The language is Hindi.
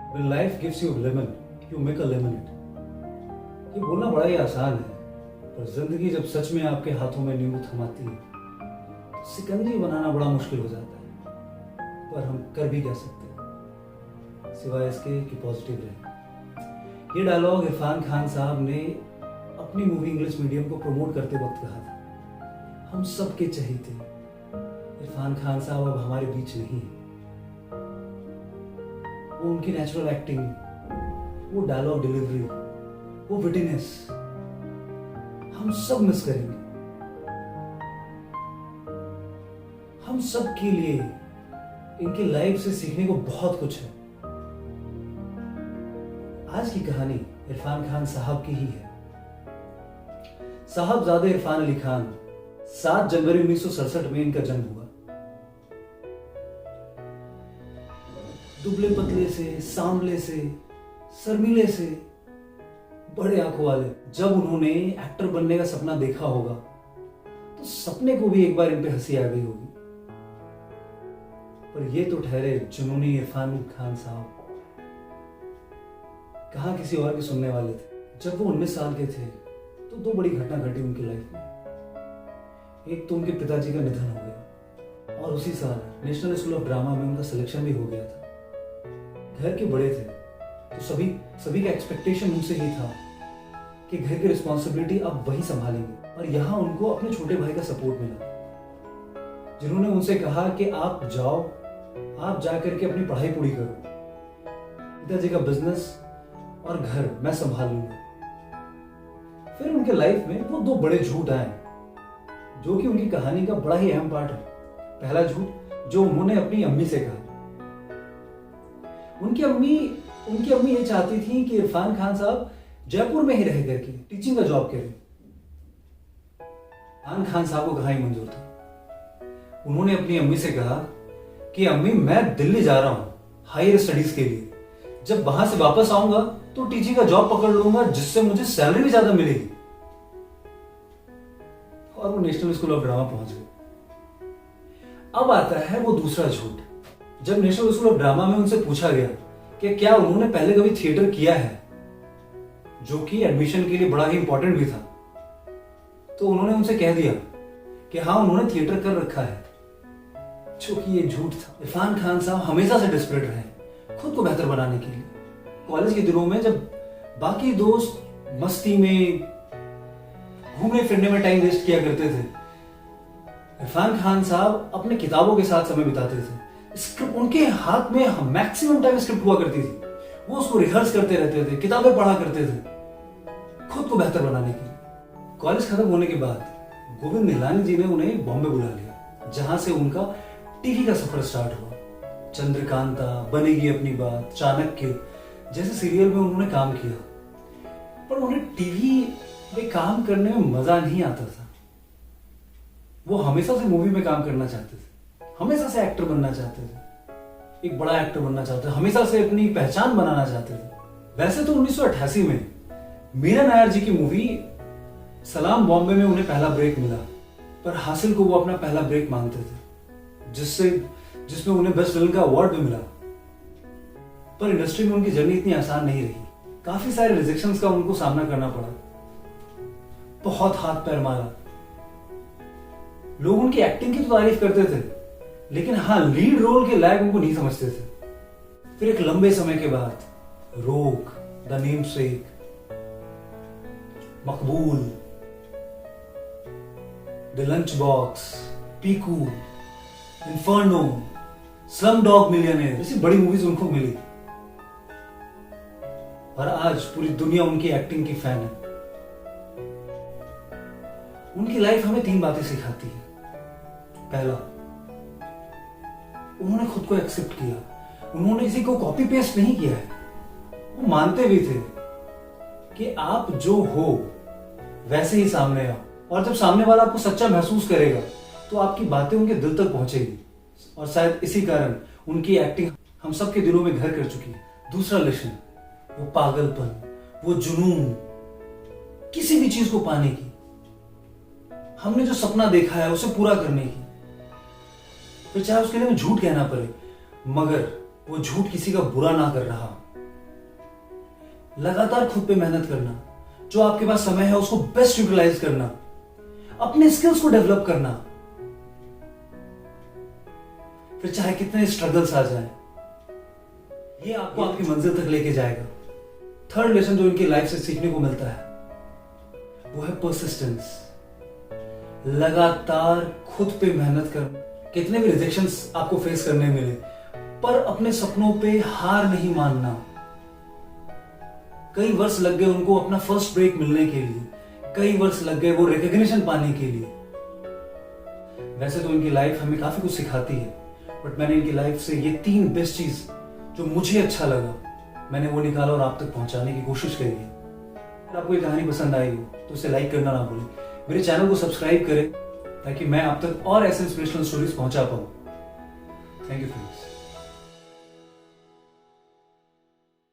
When life gives you a lemon, you make a lemonade. ये बोलना बड़ा ही आसान है, पर जिंदगी जब सच में आपके हाथों में नींबू थमाती है तो सिकंजी बनाना बड़ा मुश्किल हो जाता है। पर हम कर भी क्या सकते हैं सिवाय इसके कि पॉजिटिव रहे। ये डायलॉग इरफान खान साहब ने अपनी मूवी इंग्लिश मीडियम को प्रमोट करते वक्त कहा था। हम सबके चहेते इरफान खान साहब अब हमारे बीच नहीं है। वो उनकी नेचुरल एक्टिंग, वो डायलॉग डिलीवरी, वो विटिनेस हम सब मिस करेंगे। हम सब के लिए इनकी लाइफ से सीखने को बहुत कुछ है। आज की कहानी इरफान खान साहब की ही है। साहबजादे इरफान अली खान 7 जनवरी 1967 में इनका जन्म हुआ। दुबले पतले से, सांवले से, शर्मीले से, बड़े आंखों वाले। जब उन्होंने एक्टर बनने का सपना देखा होगा तो सपने को भी एक बार इन पे हंसी आ गई होगी। पर ये तो ठहरे जुनूनी इरफान खान साहब, कहां किसी और के सुनने वाले थे। जब वो 19 साल के थे तो 2 बड़ी घटना घटी उनकी लाइफ में। एक तो उनके पिताजी का निधन हो गया और उसी साल नेशनल स्कूल ऑफ ड्रामा में उनका सिलेक्शन भी हो गया था। घर के बड़े थे तो सभी का एक्सपेक्टेशन उनसे ही था कि घर की रिस्पॉन्सिबिलिटी अब वही संभालेंगे। और यहाँ उनको अपने छोटे भाई का सपोर्ट मिला, जिन्होंने उनसे कहा कि आप जाओ, आप जाकर के अपनी पढ़ाई पूरी करो, पिताजी का बिजनेस और घर मैं संभाल लूंगा। फिर उनके लाइफ में वो 2 बड़े झूठ आए जो कि उनकी कहानी का बड़ा ही अहम पार्ट है। पहला झूठ जो उन्होंने अपनी अम्मी से कहा। उनकी अम्मी ये चाहती थी कि इरफान खान साहब जयपुर में ही रह करके टीचिंग का जॉब करें। इरफान खान साहब को कहाँ ही मंजूर था। उन्होंने अपनी अम्मी से कहा कि अम्मी मैं दिल्ली जा रहा हूं हायर स्टडीज के लिए, जब वहां से वापस आऊंगा तो टीचिंग का जॉब पकड़ लूंगा जिससे मुझे सैलरी भी ज्यादा मिलेगी। और वो नेशनल स्कूल ऑफ ड्रामा पहुंच गए। अब आता है वो दूसरा झूठ। जब नेशनल स्कूल ऑफ ड्रामा में उनसे पूछा गया कि क्या उन्होंने पहले कभी थिएटर किया है, जो कि एडमिशन के लिए बड़ा ही इंपॉर्टेंट भी था, तो उन्होंने उनसे कह दिया कि हाँ उन्होंने थिएटर कर रखा है, जो कि ये झूठ था। इरफान खान साहब हमेशा से डेस्परेट रहे खुद को बेहतर बनाने के लिए। कॉलेज के दिनों में जब बाकी दोस्त मस्ती में, घूमने फिरने में टाइम वेस्ट किया करते थे, इरफान खान साहब अपने किताबों के साथ समय बिताते थे। स्क्रिप्ट उनके हाथ में मैक्सिमम टाइम स्क्रिप्ट हुआ करती थी, वो उसको रिहर्स करते रहते थे, किताबें पढ़ा करते थे खुद को बेहतर बनाने के लिए। कॉलेज खत्म होने के बाद गोविंद निहलानी जी ने उन्हें बॉम्बे बुला लिया, जहां से उनका टीवी का सफर स्टार्ट हुआ। चंद्रकांता, बनेगी अपनी बात, चाणक्य जैसे सीरियल में उन्होंने काम किया। पर उन्हें टीवी में काम करने में मजा नहीं आता था। वो हमेशा से मूवी में काम करना चाहते थे, हमेशा से एक्टर बनना चाहते थे, एक बड़ा एक्टर बनना चाहते थे, हमेशा से अपनी पहचान बनाना चाहते थे। वैसे तो 1988 में मीरा नायर जी की मूवी सलाम बॉम्बे में उन्हें पहला ब्रेक मिला, पर हासिल को वो अपना पहला ब्रेक मानते थे, जिसमें उन्हें बेस्ट फिल्म का अवार्ड भी मिला। पर इंडस्ट्री में उनकी जर्नी इतनी आसान नहीं रही। काफी सारे रिजेक्शंस का उनको सामना करना पड़ा, बहुत हाथ पैर मारा। लोग उनकी एक्टिंग की तो तारीफ करते थे, लेकिन हाँ लीड रोल के लायक उनको नहीं समझते थे। फिर एक लंबे समय के बाद रोक, the namesake, Maqbool, the lunch box, Piku, inferno, slum dog millionaire जैसी बड़ी मूवीज उनको मिली। और आज पूरी दुनिया उनकी एक्टिंग की फैन है। उनकी लाइफ हमें 3 बातें सिखाती है। पहला, उन्होंने खुद को एक्सेप्ट किया। उन्होंने किसी को कॉपी पेस्ट नहीं किया है। वो मानते भी थे कि आप जो हो वैसे ही सामने आओ, और जब सामने वाला आपको सच्चा महसूस करेगा तो आपकी बातें उनके दिल तक पहुंचेगी। और शायद इसी कारण उनकी एक्टिंग हम सबके दिलों में घर कर चुकी है। दूसरा लेसन, वो पागलपन, वो जुनून किसी भी चीज को पाने की, हमने जो सपना देखा है उसे पूरा करने की, फिर चाहे उसके लिए हमें झूठ कहना पड़े, मगर वो झूठ किसी का बुरा ना कर रहा, लगातार खुद पे मेहनत करना, जो आपके पास समय है उसको बेस्ट यूटिलाइज करना, अपने स्किल्स को डेवलप करना, फिर चाहे कितने स्ट्रगल्स आ जाए, ये आपको आपकी मंजिल तक लेके जाएगा। थर्ड लेसन जो इनकी लाइफ से सीखने को मिलता है वो है परसिस्टेंस। लगातार खुद पे मेहनत करना, कितने भी रिजेक्शंस आपको फेस करने मिले पर अपने सपनों पे हार नहीं मानना। कई वर्ष लग गए उनको अपना फर्स्ट ब्रेक मिलने के लिए, कई वर्ष लग गए वो रिकॉग्निशन पाने के लिए। वैसे तो इनकी लाइफ हमें काफी कुछ सिखाती है, बट मैंने इनकी लाइफ से ये 3 बेस्ट चीज जो मुझे अच्छा लगा मैंने वो निकाला और आप तक पहुंचाने की कोशिश करी है। अगर आपको ये कहानी पसंद आई हो तो उसे लाइक करना ना भूलें, मेरे चैनल को सब्सक्राइब करें ताकि मैं आप तक और ऐसे इंस्पिरेशनल स्टोरीज पहुंचा पाऊं। Thank you friends.